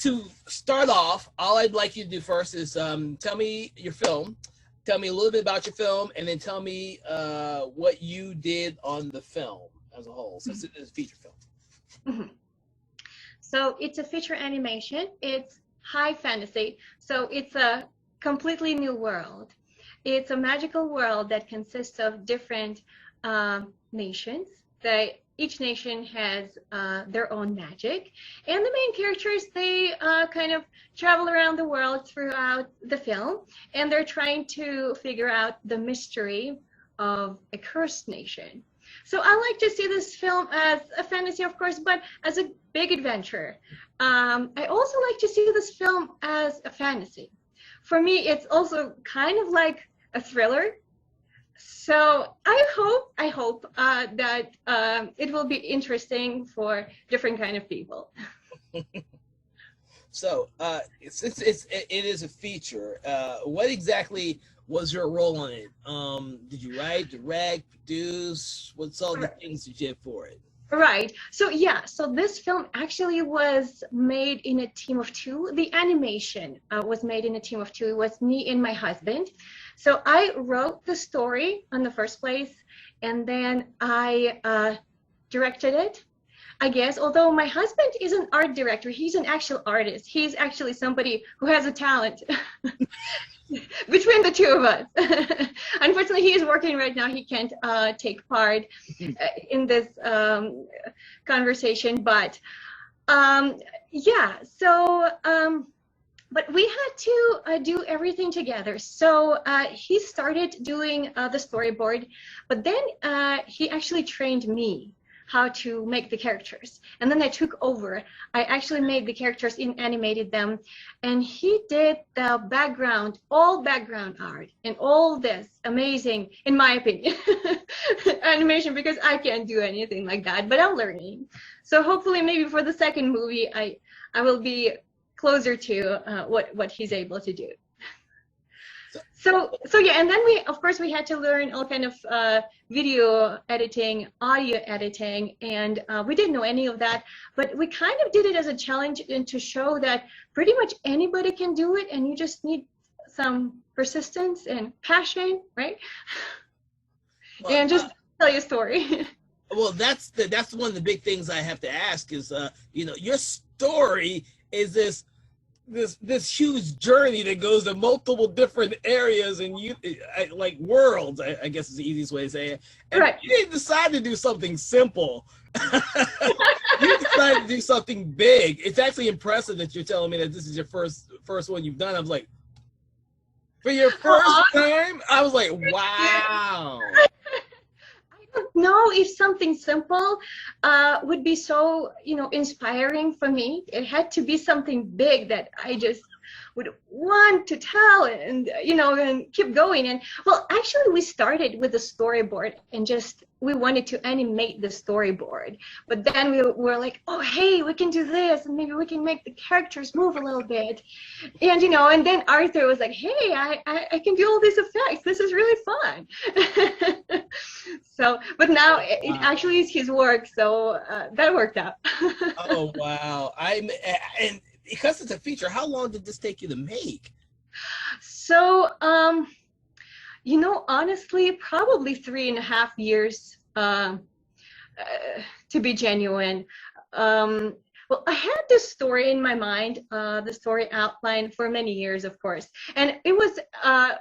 to start off, all I'd like you to do first is tell me your film. Tell me a little bit about your film, and then tell me what you did on the film as a whole, since it is a feature film. Mm-hmm. So it's a feature animation. It's high fantasy. So it's a completely new world. It's a magical world that consists of different nations. Each nation has their own magic, and the main characters, they kind of travel around the world throughout the film, and they're trying to figure out the mystery of a cursed nation. So I like to see this film as a fantasy, of course, but as a big adventure. I also like to see this film as a fantasy. For me, it's also kind of like a thriller. So I hope that it will be interesting for different kind of people. So since it is a feature, what exactly was your role on it? Did you write, direct, produce? What's all the things you did for it? Right. So yeah, so this film actually was made in a team of two. The animation was made in a team of two. It was me and my husband. So I wrote the story in the first place, and then I directed it, I guess. Although my husband is an art director, he's an actual artist. He's actually somebody who has a talent. Between the two of us. Unfortunately, he is working right now. He can't take part in this conversation, but yeah, so but we had to do everything together. So he started doing the storyboard, but then he actually trained me how to make the characters, and then I took over. I actually made the characters and animated them, and he did the background, all background art, and all this amazing, in my opinion, animation, because I can't do anything like that, but I'm learning. So hopefully maybe for the second movie I will be closer to what he's able to do. So yeah, and then of course we had to learn all kind of video editing, audio editing, and we didn't know any of that, but we kind of did it as a challenge and to show that pretty much anybody can do it, and you just need some persistence and passion, right? Well, and just tell your story. Well, that's one of the big things I have to ask is, you know, your story is this huge journey that goes to multiple different areas and like worlds, I guess is the easiest way to say it. And right. You didn't decide to do something simple. You decided to do something big. It's actually impressive that you're telling me that this is your first one you've done. I was like, for your first time, I was like, wow. I don't know if something simple would be so, you know, inspiring for me. It had to be something big that I just would want to tell and, you know, and keep going. And well, actually we started with the storyboard and just, we wanted to animate the storyboard, but then we were like, oh, hey, we can do this, and maybe we can make the characters move a little bit. And, you know, and then Arthur was like, hey, I can do all these effects. This is really fun. So, but now it actually is his work. So that worked out. Oh, wow. And because it's a feature, how long did this take you to make? So, you know, honestly, probably 3.5 years, to be genuine. Well, I had this story in my mind, the story outline for many years, of course. And it was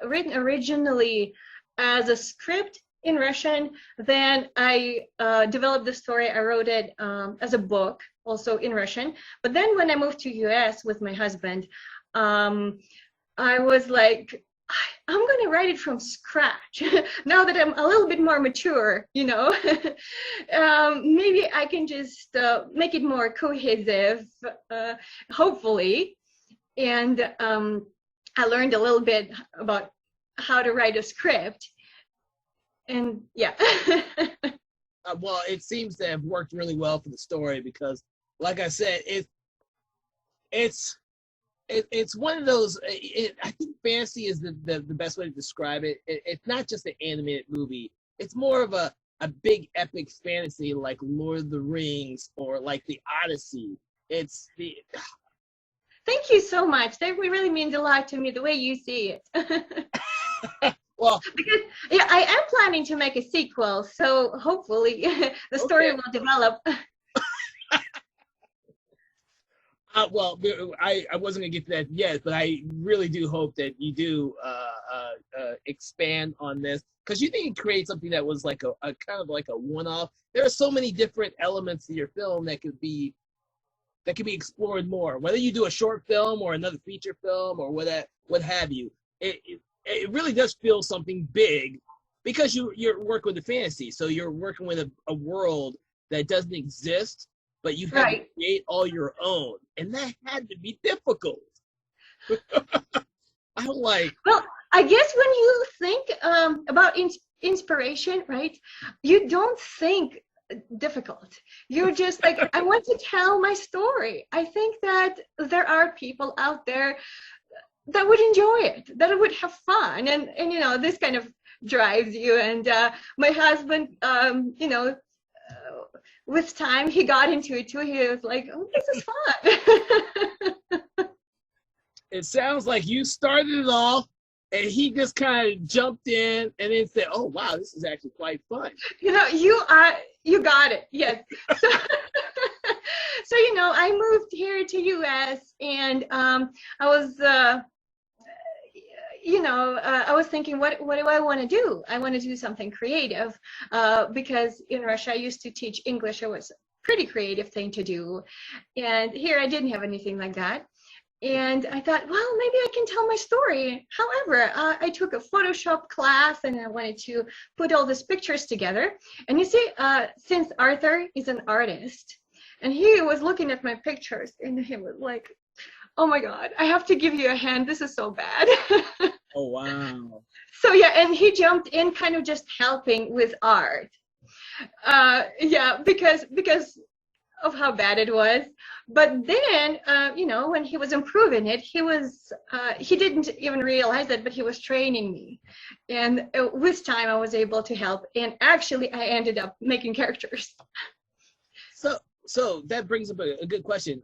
written originally as a script in Russian. Then I developed the story. I wrote it as a book, also in Russian. But then when I moved to US with my husband, I was like, I'm going to write it from scratch. Now that I'm a little bit more mature, you know, maybe I can just make it more cohesive, hopefully. And I learned a little bit about how to write a script. And yeah. Well, it seems to have worked really well for the story because, like I said, it's one of those. I think fantasy is the best way to describe it. It's not just an animated movie. It's more of a big epic fantasy like Lord of the Rings or like the Odyssey. Thank you so much. That really means a lot to me, the way you see it. Well, Because yeah, I am planning to make a sequel, so hopefully the story okay. will develop. Well, I wasn't gonna get to that yet, but I really do hope that you do expand on this, because you think it creates something that was like a kind of like a one-off. There are so many different elements to your film that could be explored more. Whether you do a short film or another feature film or what have you, it really does feel something big, because you're working with a fantasy, so you're working with a world that doesn't exist, but you have to Right. create all your own, and that had to be difficult. I'm like, Well, I guess when you think about inspiration, right, you don't think difficult. You're just like, I want to tell my story. I think that there are people out there that would enjoy it, that would have fun, and you know, this kind of drives you. And my husband, with time, he got into it too. He was like, oh, this is fun. it sounds like you started it off, and he just kind of jumped in and then said, "Oh wow, this is actually quite fun." You know, you got it. Yes. So, so you know, I moved here to US, and I was I was thinking, what do I want to do? I want to do something creative, because in Russia I used to teach English. It was a pretty creative thing to do, and here I didn't have anything like that. And I thought, well, maybe I can tell my story. However, I took a Photoshop class, and I wanted to put all these pictures together. And you see, since Arthur is an artist, and he was looking at my pictures, and he was like, oh my God, I have to give you a hand. This is so bad. Oh wow. So yeah, and he jumped in, kind of just helping with art. Yeah, because of how bad it was. But then, when he was improving it, he didn't even realize it, but he was training me. And with time, I was able to help. And actually, I ended up making characters. So that brings up a good question.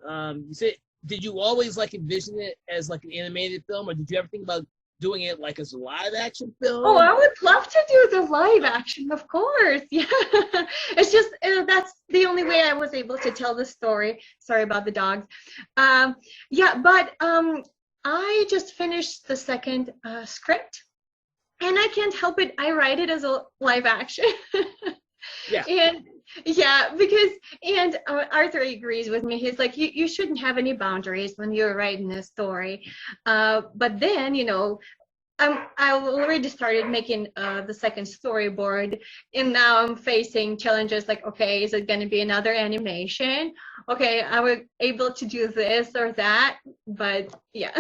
You said, did you always like envision it as like an animated film, or did you ever think about doing it like as a live action film? Oh, I would love to do the live action, of course. Yeah, it's just that's the only way I was able to tell the story. Sorry about the dogs. Yeah, but I just finished the second script, and I can't help it. I write it as a live action. Yeah. And yeah, because Arthur agrees with me. He's like, you shouldn't have any boundaries when you're writing a story. But then, I already started making the second storyboard, and now I'm facing challenges like, okay, is it going to be another animation? Okay, I was able to do this or that, but yeah.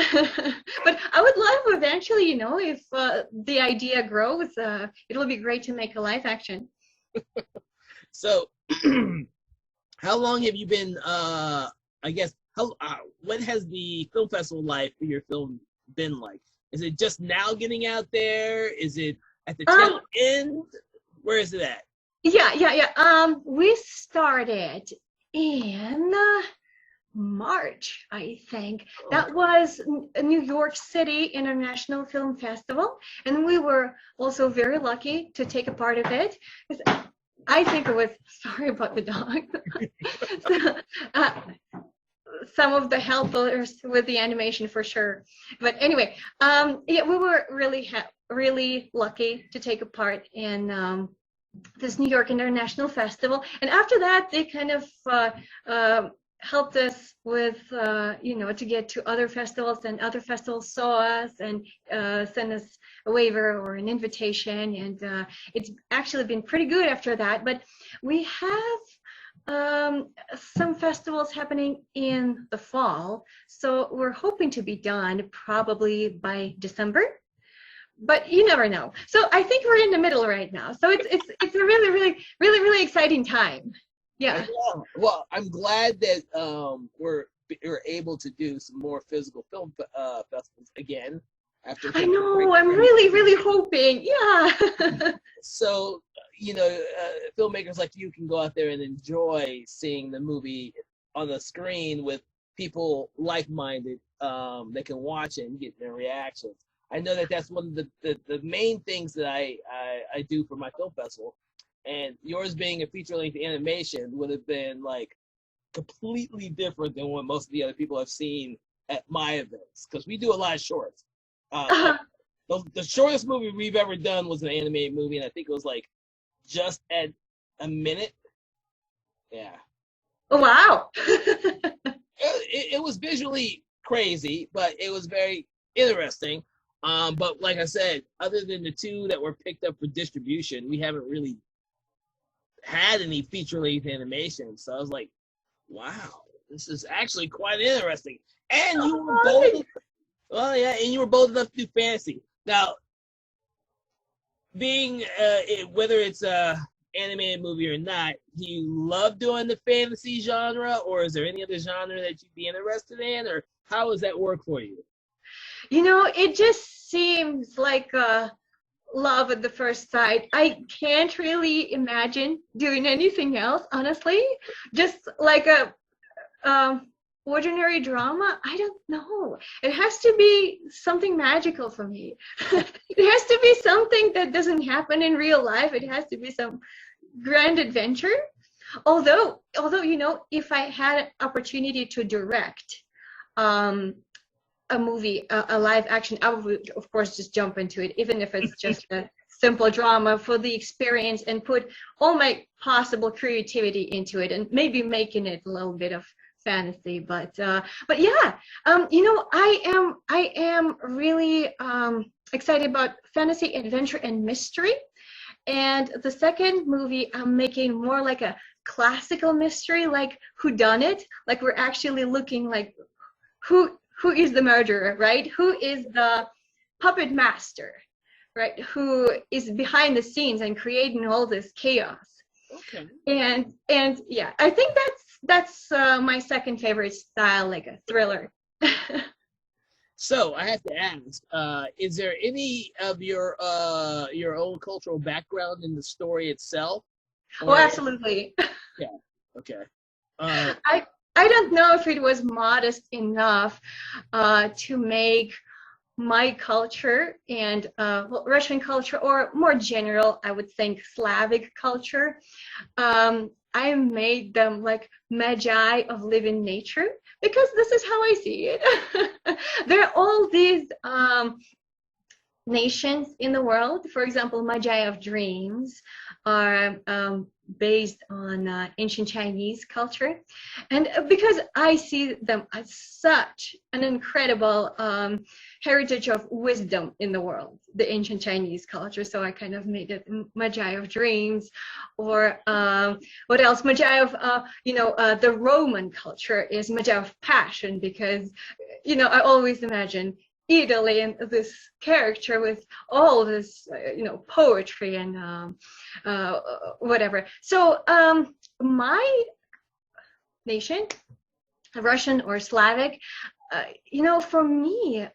But I would love eventually, if the idea grows, it will be great to make a live action. So, how long have you been? What has the film festival life for your film been like? Is it just now getting out there? Is it at the tail end? Where is it at? Yeah. We started in March, I think. That was New York City International Film Festival, and we were also very lucky to take a part of it. I think it was, sorry about the dog. Some of the helpers with the animation for sure. But anyway, yeah, we were really lucky to take a part in this New York International Festival. And after that, they kind of helped us with, to get to other festivals, and other festivals saw us and sent us a waiver or an invitation. And it's actually been pretty good after that. But we have some festivals happening in the fall, so we're hoping to be done probably by December, but you never know. So I think we're in the middle right now, so it's a really exciting time. Yeah. Well, I'm glad that we're able to do some more physical film festivals again after. I know. I'm really hoping. Yeah. So, filmmakers like you can go out there and enjoy seeing the movie on the screen with people like-minded. they can watch it and get their reactions. I know that that's one of the main things that I do for my film festival, and yours being a feature-length animation would have been like completely different than what most of the other people I've seen at my events, because we do a lot of shorts. The shortest movie we've ever done was an animated movie, and I think it was like just at a minute. Yeah. Oh, wow. It was visually crazy, but it was very interesting. But like I said, other than the two that were picked up for distribution, we haven't really had any feature-length animation. So I was like, wow, this is actually quite interesting. And you were bold. Well, yeah, and you were bold enough to do fantasy. Now, being whether it's a animated movie or not, do you love doing the fantasy genre, or is there any other genre that you'd be interested in, or how does that work for you? You know, it just seems like love at the first sight. I can't really imagine doing anything else, honestly. Just like a ordinary drama, I don't know. It has to be something magical for me. It has to be something that doesn't happen in real life. It has to be some grand adventure. Although you know, if I had an opportunity to direct a movie, a live action, I would of course just jump into it, even if it's just a simple drama, for the experience and put all my possible creativity into it, and maybe making it a little bit of fantasy. But yeah, you know, I am really excited about fantasy, adventure, and mystery. And the second movie, I'm making more like a classical mystery, like whodunit, like we're actually looking like who is the murderer, right? Who is the puppet master, right? Who is behind the scenes and creating all this chaos? Okay. And yeah, I think that's my second favorite style, like a thriller. So I have to ask, is there any of your own cultural background in the story itself? Oh, absolutely. Yeah. Okay. I don't know if it was modest enough to make my culture and well, Russian culture, or more general, I would think Slavic culture. I made them like magi of living nature, because this is how I see it. There are all these nations in the world. For example, magi of dreams are based on ancient Chinese culture, and because I see them as such an incredible heritage of wisdom in the world, the ancient Chinese culture, so I kind of made it magi of dreams. Or what else? Magi of the Roman culture is magi of passion, because you know, I always imagine Italy and this character with all this poetry and whatever. So my nation, Russian or Slavic, for me,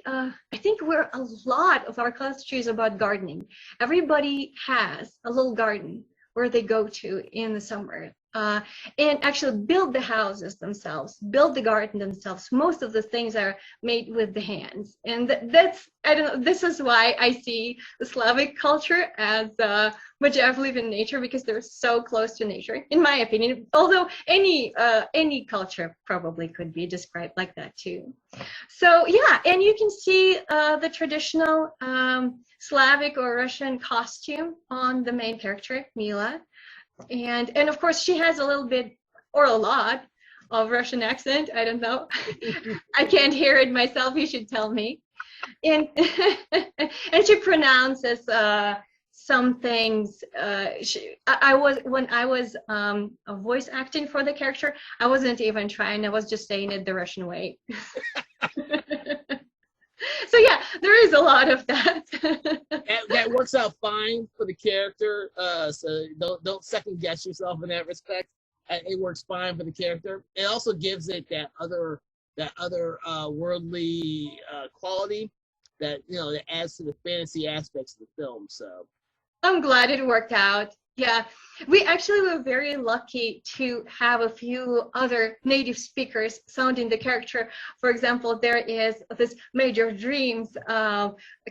I think a lot of our culture is about gardening. Everybody has a little garden where they go to in the summer, and actually build the houses themselves, build the garden themselves. Most of the things are made with the hands, and that's, I don't know, this is why I see the Slavic culture as magi of living nature, because they're so close to nature, in my opinion. Although any culture probably could be described like that too. So yeah, and you can see the traditional Slavic or Russian costume on the main character, Mila. And of course, she has a little bit, or a lot, of Russian accent. I don't know. I can't hear it myself. You should tell me. And and she pronounces some things. When I was voice acting for the character, I wasn't even trying. I was just saying it the Russian way. So yeah, there is a lot of that. that works out fine for the character. So don't second guess yourself in that respect. It works fine for the character. It also gives it that other worldly quality that that adds to the fantasy aspects of the film. So I'm glad it worked out. Yeah, we actually were very lucky to have a few other native speakers sounding the character. For example, there is this Major Dreams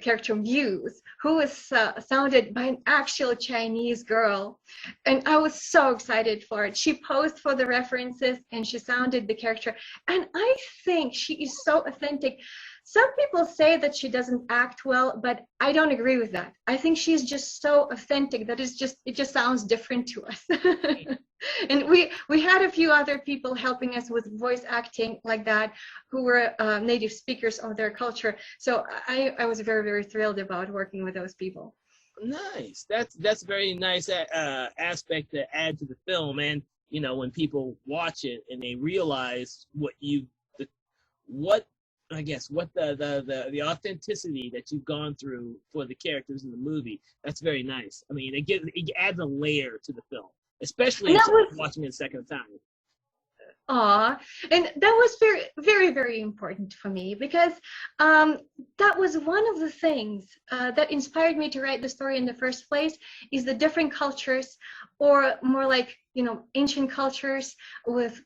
character Muse, who is sounded by an actual Chinese girl. And I was so excited for it. She posed for the references and she sounded the character. And I think she is so authentic. Some people say that she doesn't act well, but I don't agree with that. I think she's just so authentic that it just sounds different to us. And we had a few other people helping us with voice acting like that, who were native speakers of their culture. So I was very, very thrilled about working with those people. Nice. That's a very nice aspect to add to the film. And you know, when people watch it and they realize what the authenticity that you've gone through for the characters in the movie, that's very nice. I mean, it adds a layer to the film, especially watching it a second time. And that was very, very, very important for me, because that was one of the things that inspired me to write the story in the first place, is the different cultures, or more like, ancient cultures with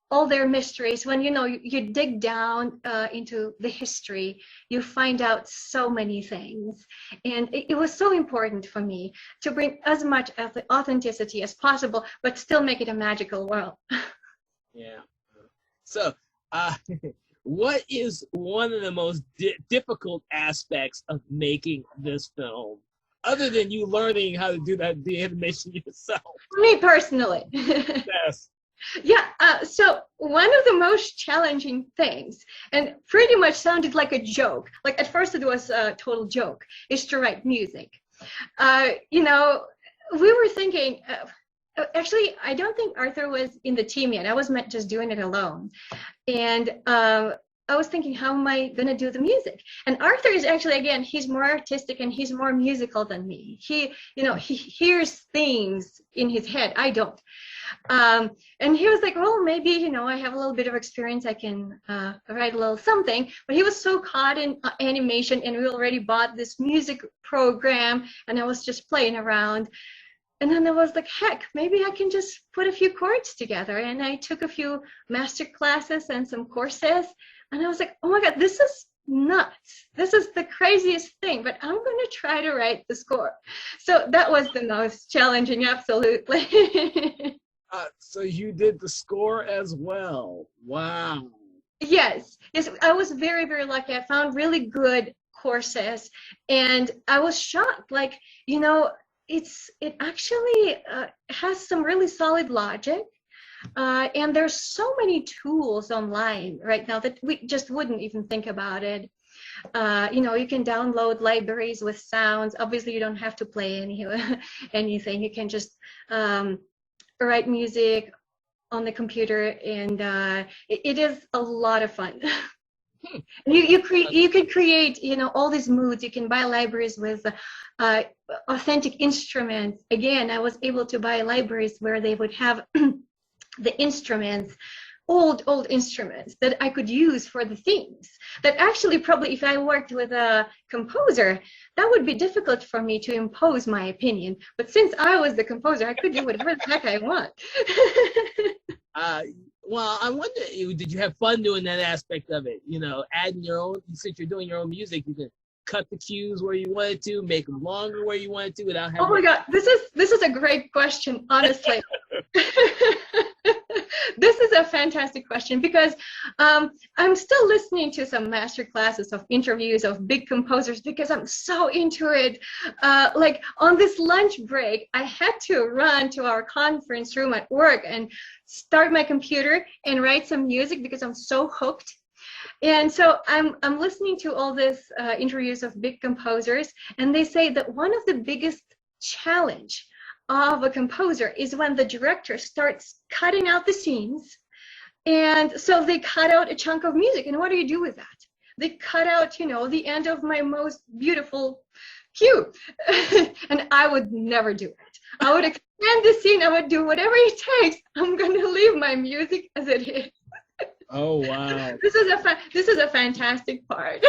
all their mysteries. When you dig down into the history, you find out so many things. And it was so important for me to bring as much authenticity as possible, but still make it a magical world. Yeah. So, what is one of the most difficult aspects of making this film, other than you learning how to do the animation yourself? Me personally. Yes. Yeah, so one of the most challenging things, and pretty much sounded like a joke, like at first it was a total joke, is to write music. We were thinking, actually, I don't think Arthur was in the team yet. I was just doing it alone. And I was thinking, how am I going to do the music? And Arthur is actually, again, he's more artistic and he's more musical than me. He hears things in his head. I don't. And he was like, well, maybe, I have a little bit of experience. I can write a little something. But he was so caught in animation, and we already bought this music program, and I was just playing around. And then I was like, heck, maybe I can just put a few chords together. And I took a few master classes and some courses. And I was like, oh my God, this is nuts. This is the craziest thing, but I'm going to try to write the score. So that was the most challenging, absolutely. So you did the score as well. Wow. Yes, I was very, very lucky. I found really good courses, and I was shocked. Like, it actually has some really solid logic. And there's so many tools online right now that we just wouldn't even think about it. You can download libraries with sounds. Obviously, you don't have to play anything. You can just write music on the computer, and it is a lot of fun. You can create all these moods. You can buy libraries with authentic instruments. Again, I was able to buy libraries where they would have the instruments, old instruments that I could use for the themes. That actually, probably if I worked with a composer, that would be difficult for me to impose my opinion. But since I was the composer, I could do whatever the heck I want. Well, I wonder, did you have fun doing that aspect of it? Adding your own, since you're doing your own music, you can cut the cues where you wanted to, make them longer where you wanted to without having... Oh my God, this is a great question, honestly. This is a fantastic question, because I'm still listening to some master classes of interviews of big composers, because I'm so into it. Like on this lunch break, I had to run to our conference room at work and start my computer and write some music because I'm so hooked. And so I'm listening to all these interviews of big composers, and they say that one of the biggest challenge of a composer is when the director starts cutting out the scenes. And so they cut out a chunk of music. And what do you do with that? They cut out, the end of my most beautiful cue. And I would never do it. I would extend the scene. I would do whatever it takes. I'm going to leave my music as it is. Oh, wow. This is a fantastic part.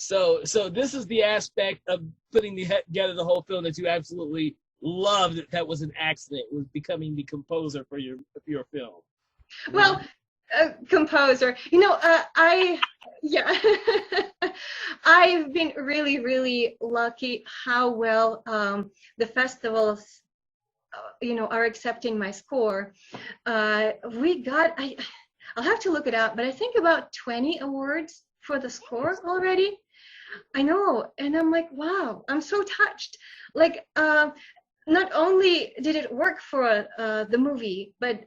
So this is the aspect of putting together the whole film that you absolutely loved. That was an accident, was becoming the composer for your film. Well, composer, yeah, I've been really, really lucky how well the festivals, are accepting my score. We got, I'll have to look it up, but I think about 20 awards for the score already. I know, and I'm like, wow, I'm so touched. Like, not only did it work for the movie, but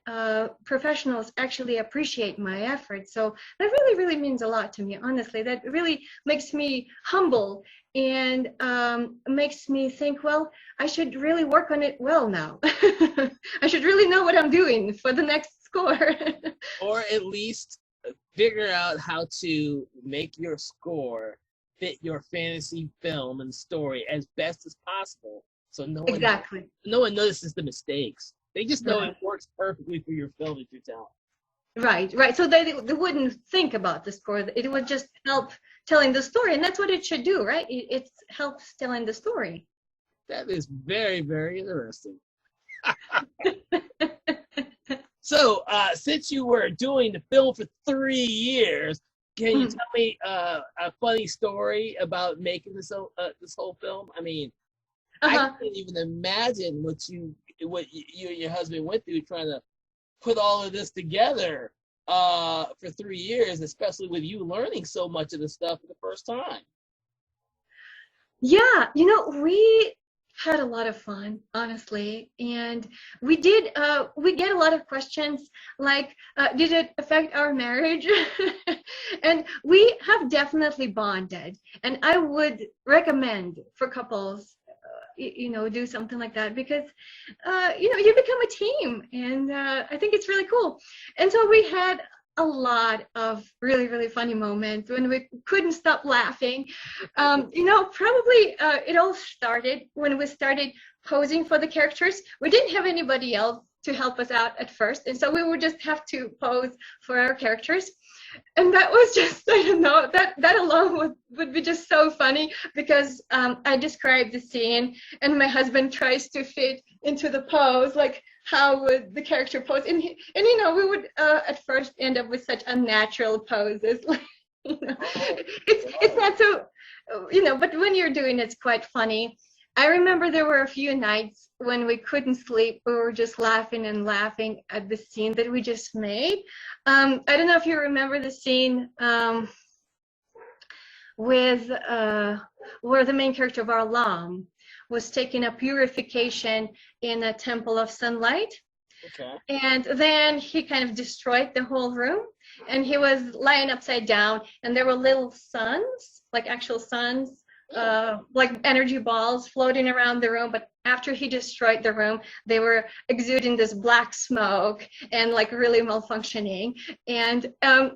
professionals actually appreciate my effort. So that really, really means a lot to me, honestly. That really makes me humble and makes me think, well, I should really work on it well now. I should really know what I'm doing for the next score. Or at least figure out how to make your score fit your fantasy film and story as best as possible. So Exactly. no one notices the mistakes. They just know Right. it works perfectly for your film that you're telling. Right. So they wouldn't think about the score. It would just help telling the story, and that's what it should do, right? It helps telling the story. That is very, very interesting. So, since you were doing the film for 3 years, can you tell me a funny story about making this whole film? I mean, I can't even imagine what you and your husband went through trying to put all of this together for 3 years, especially with you learning so much of the stuff for the first time. Yeah, we had a lot of fun, honestly, and we get a lot of questions like, did it affect our marriage? And we have definitely bonded, and I would recommend for couples, do something like that, because you become a team, and I think it's really cool. And so we had a lot of really, really funny moments when we couldn't stop laughing. Probably it all started when we started posing for the characters. We didn't have anybody else to help us out at first, and so we would just have to pose for our characters. And that was just, I don't know, that alone would be just so funny, because I described the scene and my husband tries to fit into the pose, like how would the character pose, and we would at first end up with such unnatural poses. Like, it's not so, but when you're doing it, it's quite funny. I remember there were a few nights when we couldn't sleep. We were just laughing and laughing at the scene that we just made. I don't know if you remember the scene with where the main character of our Lam was taking a purification in a temple of sunlight. Okay. And then he kind of destroyed the whole room, and he was lying upside down, and there were little suns, like actual suns, like energy balls floating around the room. But after he destroyed the room, they were exuding this black smoke and like really malfunctioning. And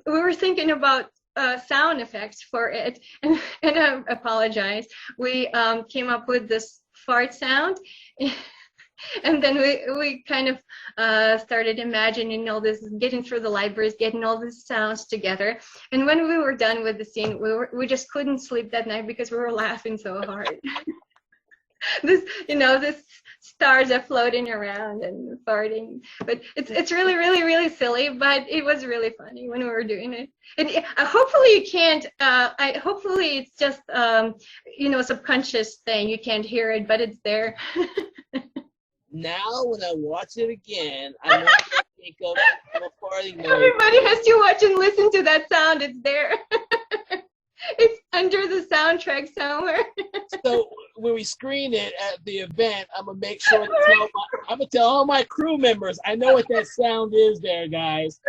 we were thinking about sound effects for it, and I apologize. We came up with this fart sound. And then we kind of started imagining all this, getting through the libraries, getting all these sounds together. And when we were done with the scene, we just couldn't sleep that night because we were laughing so hard. This stars are floating around and farting, but it's really, really, really silly. But it was really funny when we were doing it. And hopefully you can't. Hopefully it's just a subconscious thing. You can't hear it, but it's there. Now, when I watch it again, I know what I think of a farting noise. Everybody has to watch and listen to that sound. It's there. It's under the soundtrack somewhere. So when we screen it at the event, I'm gonna make sure to tell all my crew members. I know what that sound is, there, guys.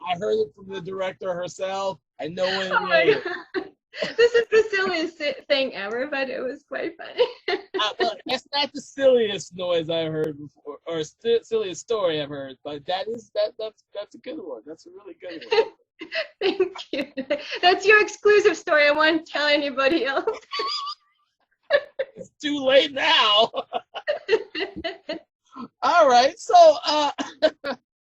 I heard it from the director herself. I know what it is. God. This is the silliest thing ever, but it was quite funny. Look, that's not the silliest noise I've heard before, or silliest story I've heard, but that's a good one. That's a really good one. Thank you. That's your exclusive story. I won't tell anybody else. It's too late now. All right, so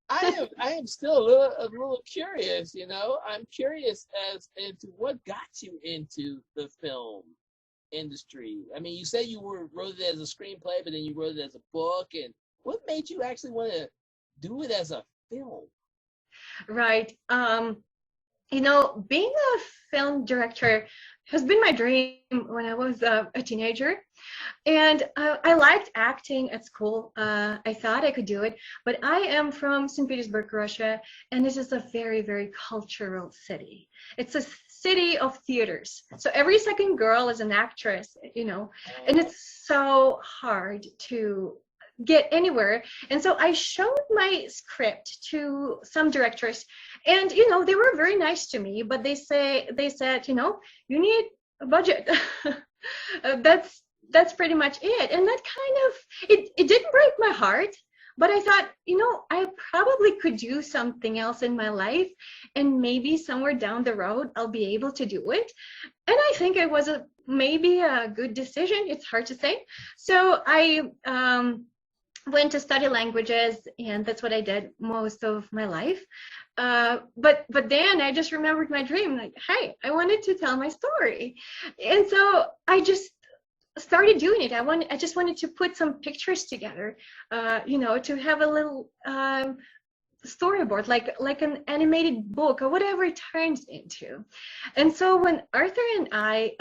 I am still a little curious, you know. I'm curious as into what got you into the film industry. I mean, you said wrote it as a screenplay, but then you wrote it as a book, and what made you actually want to do it as a film? Right. Being a film director has been my dream when I was a teenager. And I liked acting at school. I thought I could do it, but I am from St. Petersburg, Russia, and this is a very, very cultural city. It's a city of theaters. So every second girl is an actress, and it's so hard to get anywhere. And so I showed my script to some directors, and they were very nice to me, but they said, you need a budget. That's pretty much it. And that kind of it didn't break my heart, but I thought, I probably could do something else in my life, and maybe somewhere down the road I'll be able to do it. And I think it was maybe a good decision. It's hard to say. So I went to study languages, and that's what I did most of my life. But then I just remembered my dream, like, hey, I wanted to tell my story. And so I just started doing it. I just wanted to put some pictures together, to have a little storyboard, like an animated book or whatever it turns into. And so when Arthur and I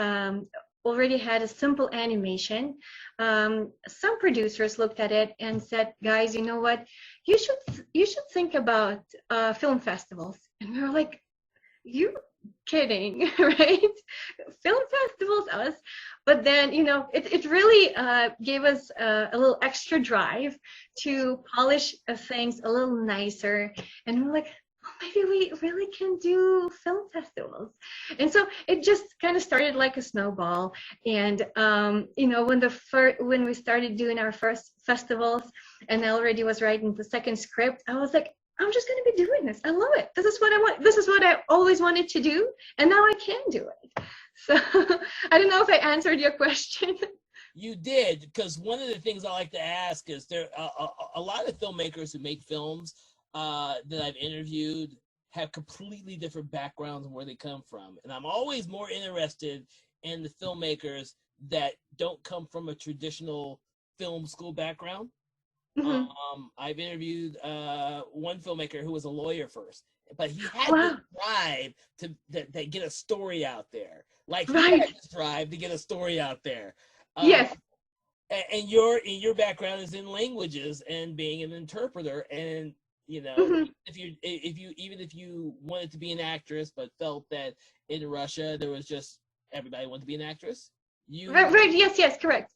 already had a simple animation, some producers looked at it and said, guys, you know what, you should think about film festivals. And we were like, you kidding, right? Film festivals, us. But then, it really gave us a little extra drive to polish things a little nicer. And we're like, oh, maybe we really can do film festivals. And so it just kind of started like a snowball. And, when we started doing our first festivals, and I already was writing the second script, I was like, I'm just going to be doing this. I love it. This is what I want. This is what I always wanted to do. And now I can do it. So I don't know if I answered your question. You did, because one of the things I like to ask is there a lot of filmmakers who make films that I've interviewed have completely different backgrounds and where they come from. And I'm always more interested in the filmmakers that don't come from a traditional film school background. Mm-hmm. I've interviewed one filmmaker who was a lawyer first, but he had Wow. this drive to get a story out there. Like he Right. had this drive to get a story out there. Yes. And your background is in languages and being an interpreter. And Mm-hmm. if you wanted to be an actress, but felt that in Russia there was just everybody wanted to be an actress, Right. Yes. Correct.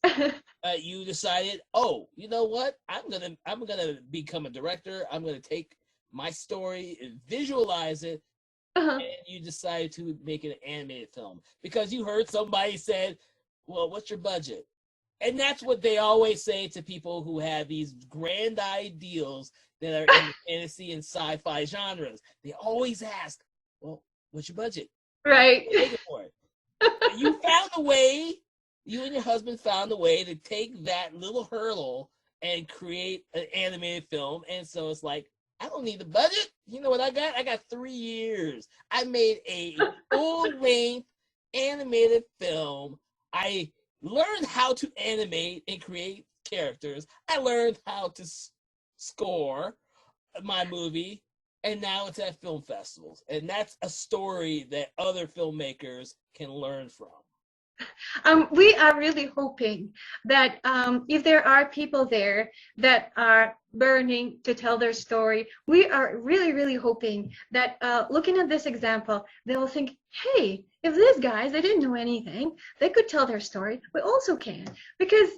you decided, oh, you know what? I'm gonna become a director. I'm gonna take my story and visualize it, Uh-huh. and you decided to make an animated film because you heard somebody said, well, what's your budget? And that's what they always say to people who have these grand ideals that are in the fantasy and sci-fi genres. They always ask, well, what's your budget? Right. Take it for it. You found a way, you and your husband found a way to take that little hurdle and create an animated film. And so it's like, I don't need the budget. You know what I got? I got 3 years. I made a full-length animated film. I learned how to animate and create characters. I learned how to score my movie. And now it's at film festivals. And that's a story that other filmmakers can learn from. We are really hoping that if there are people there that are burning to tell their story, we are really, really hoping that looking at this example, they'll think, hey, if these guys, they didn't know anything, they could tell their story, we also can. Because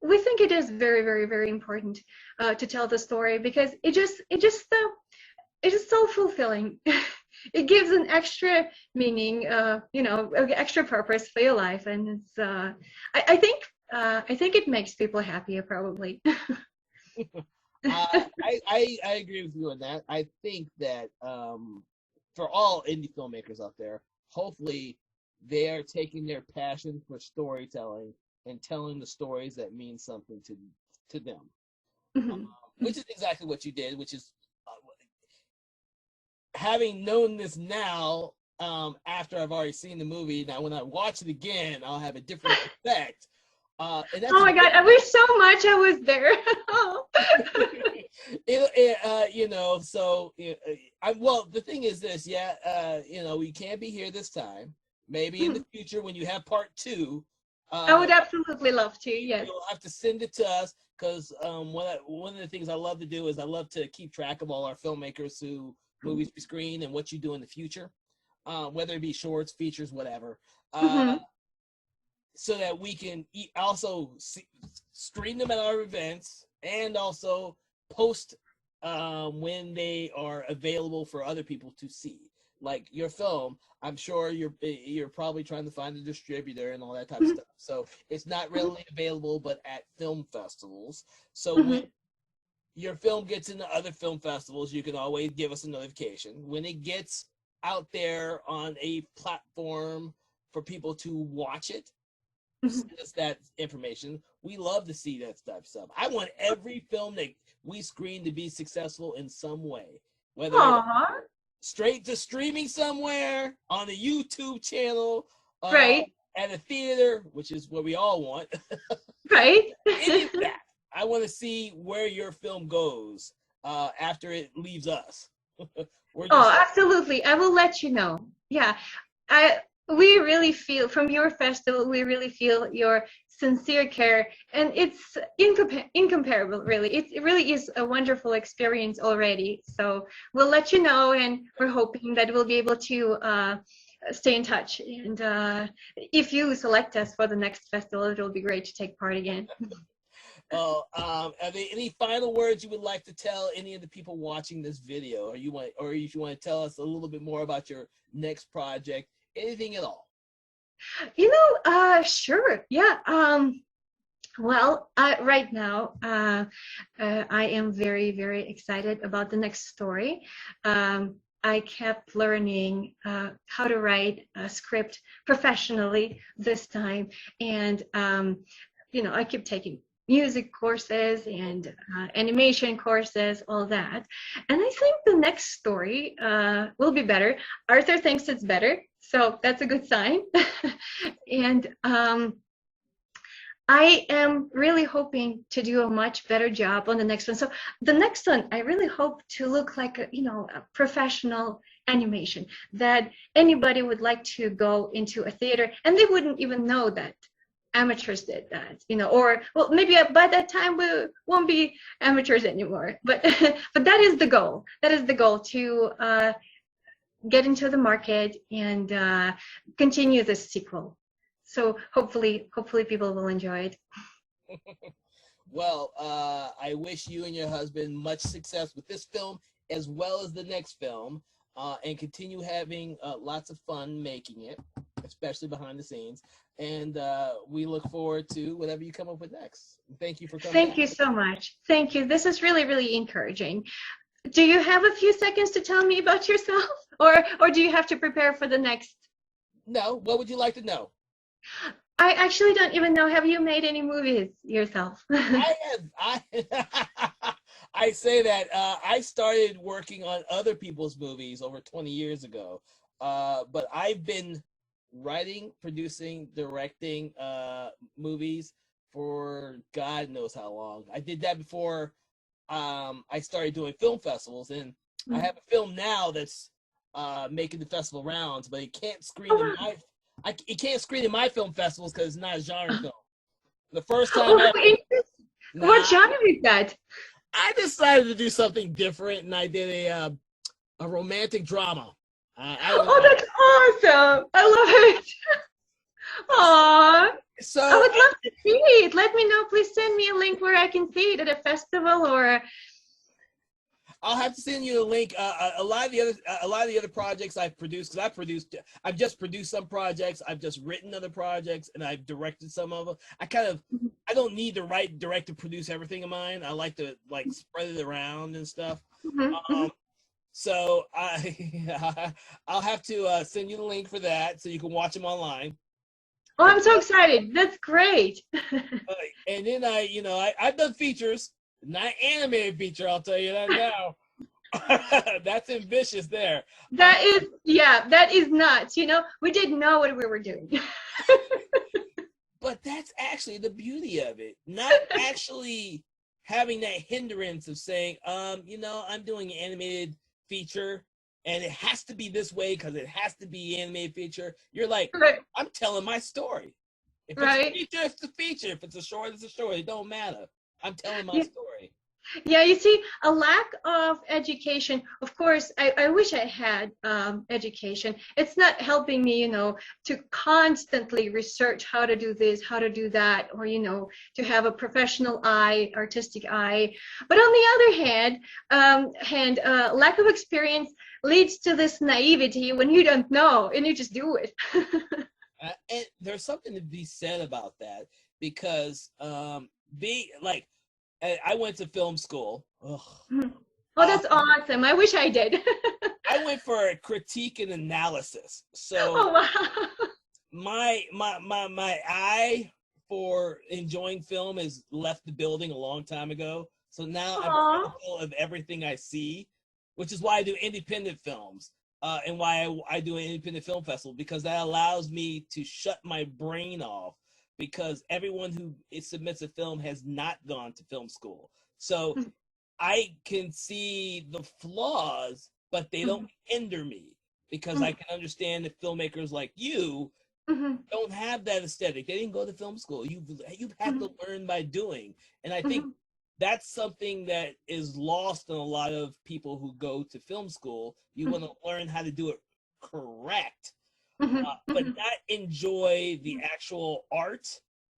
we think it is very, very, very important to tell the story, because it is so fulfilling. It gives an extra meaning, extra purpose for your life, and it's. I think it makes people happier, probably. I agree with you on that. I think that for all indie filmmakers out there, hopefully they are taking their passion for storytelling and telling the stories that mean something to them, Mm-hmm. which is exactly what you did, which is having known this now, after I've already seen the movie, now when I watch it again, I'll have a different effect. And that's Oh my God, I wish so much I was there. you know, so well, the thing is this, you know, we can't be here this time. Maybe in the future when you have part 2, I would absolutely love to. Yes. you'll have to send it to us, because one of the things I love to do is I love to keep track of all our filmmakers who movies we screen and what you do in the future, whether it be shorts, features, whatever. So that we can also screen them at our events and also post when they are available for other people to see. Like your film, I'm sure you're probably trying to find a distributor and all that type of stuff. So it's not readily available, but at film festivals. So when your film gets into other film festivals, you can always give us a notification. When it gets out there on a platform for people to watch it, send us that information. We love to see that type of stuff. I want every film that we screen to be successful in some way, whether it's straight to streaming somewhere on a YouTube channel, right, at a theater, which is what we all want. right. Any of that. I want to see where your film goes after it leaves us. Absolutely. I will let you know. Yeah. We really feel from your festival, we really feel your sincere care, and it's incomparable, really. It really is a wonderful experience already. So we'll let you know, and we're hoping that we'll be able to stay in touch. And if you select us for the next festival, it'll be great to take part again. Are there any final words you would like to tell any of the people watching this video, or if you want to tell us a little bit more about your next project? Anything at all? Sure. Yeah. Well, right now, I am very, very excited about the next story. I kept learning how to write a script professionally this time. And, I keep taking music courses and animation courses, all that. And I think the next story will be better. Arthur thinks it's better, so that's a good sign. And I am really hoping to do a much better job on the next one. So the next one, I really hope to look like a professional animation that anybody would like to go into a theater and they wouldn't even know that amateurs did that, or well, maybe by that time we won't be amateurs anymore. But but that is the goal. That is the goal, to get into the market and continue this sequel. So hopefully people will enjoy it. Well, I wish you and your husband much success with this film as well as the next film, and continue having lots of fun making it, especially behind the scenes. And we look forward to whatever you come up with next. Thank you for coming. Thank you so much. Thank you. This is really, really encouraging. Do you have a few seconds to tell me about yourself, or do you have to prepare for the next? No. What would you like to know? I actually don't even know. Have you made any movies yourself? I say that I started working on other people's movies over 20 years ago, but I've been writing, producing, directing movies for God knows how long. I did that before I started doing film festivals, and I have a film now that's making the festival rounds, but it can't screen it can't screen in my film festivals because it's not a genre film. The first time what genre is that? I decided to do something different, and I did a romantic drama. That's awesome! I love it. Aww. So I would love to see it. Let me know. Please send me a link where I can see it at a festival, or I'll have to send you a link. A lot of the other projects I've produced, because I've just produced some projects. I've just written other projects, and I've directed some of them. I don't need to write, direct, and produce everything of mine. I like to spread it around and stuff. So I'll have to send you the link for that so you can watch them online. Oh, I'm so excited! That's great. And then I've done features, not animated feature. I'll tell you that now. That's ambitious there. That is, yeah, that is nuts. You know, we didn't know what we were doing. But that's actually the beauty of it. Not actually having that hindrance of saying, I'm doing an animated feature and it has to be this way because it has to be animated feature. You're like, Right. I'm telling my story. If it's a Right. feature, it's a feature. If it's a short, it's a short. It don't matter. I'm telling my Yeah. story. Yeah, you see, a lack of education. Of course, I wish I had education. It's not helping me, you know, to constantly research how to do this, how to do that, or, you know, to have a professional eye, artistic eye. But on the other hand, lack of experience leads to this naivety when you don't know and you just do it. And there's something to be said about that because be like, I went to film school. Ugh. Oh, that's awesome. I wish I did. I went for a critique and analysis. So Oh, wow. my eye for enjoying film has left the building a long time ago. So now I'm Aw. critical of everything I see, which is why I do independent films, and why I do an independent film festival, because that allows me to shut my brain off, because everyone who submits a film has not gone to film school. So I can see the flaws, but they don't hinder me, because I can understand that filmmakers like you don't have that aesthetic. They didn't go to film school. You have to learn by doing. And I think that's something that is lost in a lot of people who go to film school. You want to learn how to do it correct, but not enjoy the actual art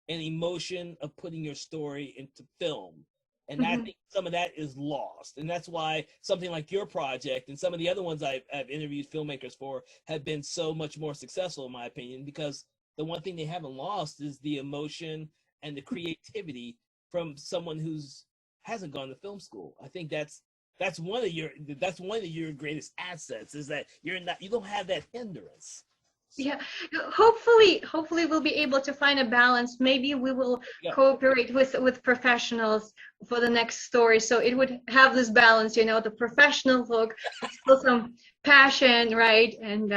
and emotion of putting your story into film. And I think some of that is lost. And that's why something like your project and some of the other ones I've interviewed filmmakers for have been so much more successful, in my opinion, because the one thing they haven't lost is the emotion and the creativity from someone who's hasn't gone to film school. I think that's one of your greatest assets, is that you don't have that hindrance. So, Yeah, hopefully we'll be able to find a balance. Maybe we will yeah. cooperate with professionals for the next story, so it would have this balance, you know, the professional look, still some passion, right, and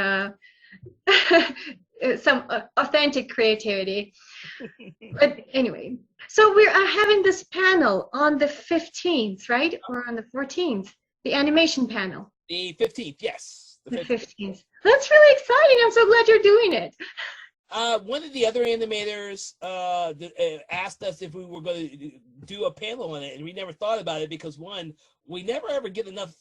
some authentic creativity. But anyway, so we're having this panel on the 15th, right, or on the 14th, the animation panel. The 15th, yes. The 15th. That's really exciting. I'm so glad you're doing it. One of the other animators asked us if we were going to do a panel on it, and we never thought about it because, one, we never ever get enough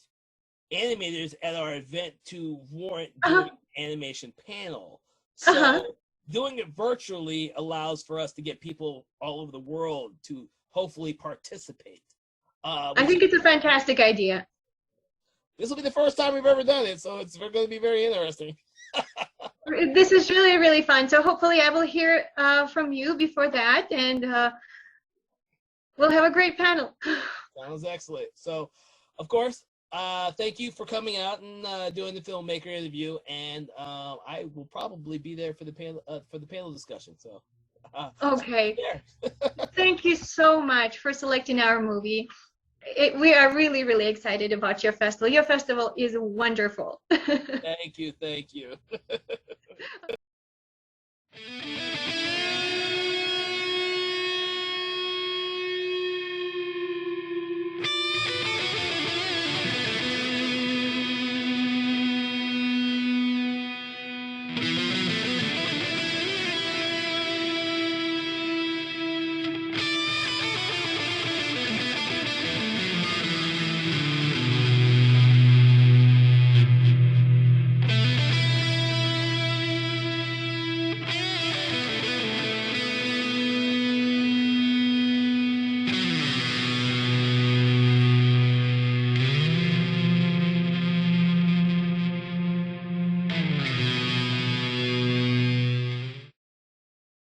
animators at our event to warrant doing an animation panel. So doing it virtually allows for us to get people all over the world to hopefully participate. I think it's a fantastic idea. This will be the first time we've ever done it, so it's going to be very interesting. This is really, really fun. So hopefully I will hear from you before that, and we'll have a great panel. Sounds excellent. So, of course, thank you for coming out and doing the filmmaker interview, and I will probably be there for the panel discussion. So, okay. Thank you so much for selecting our movie. We are really, really excited about your festival. Your festival is wonderful. Thank you.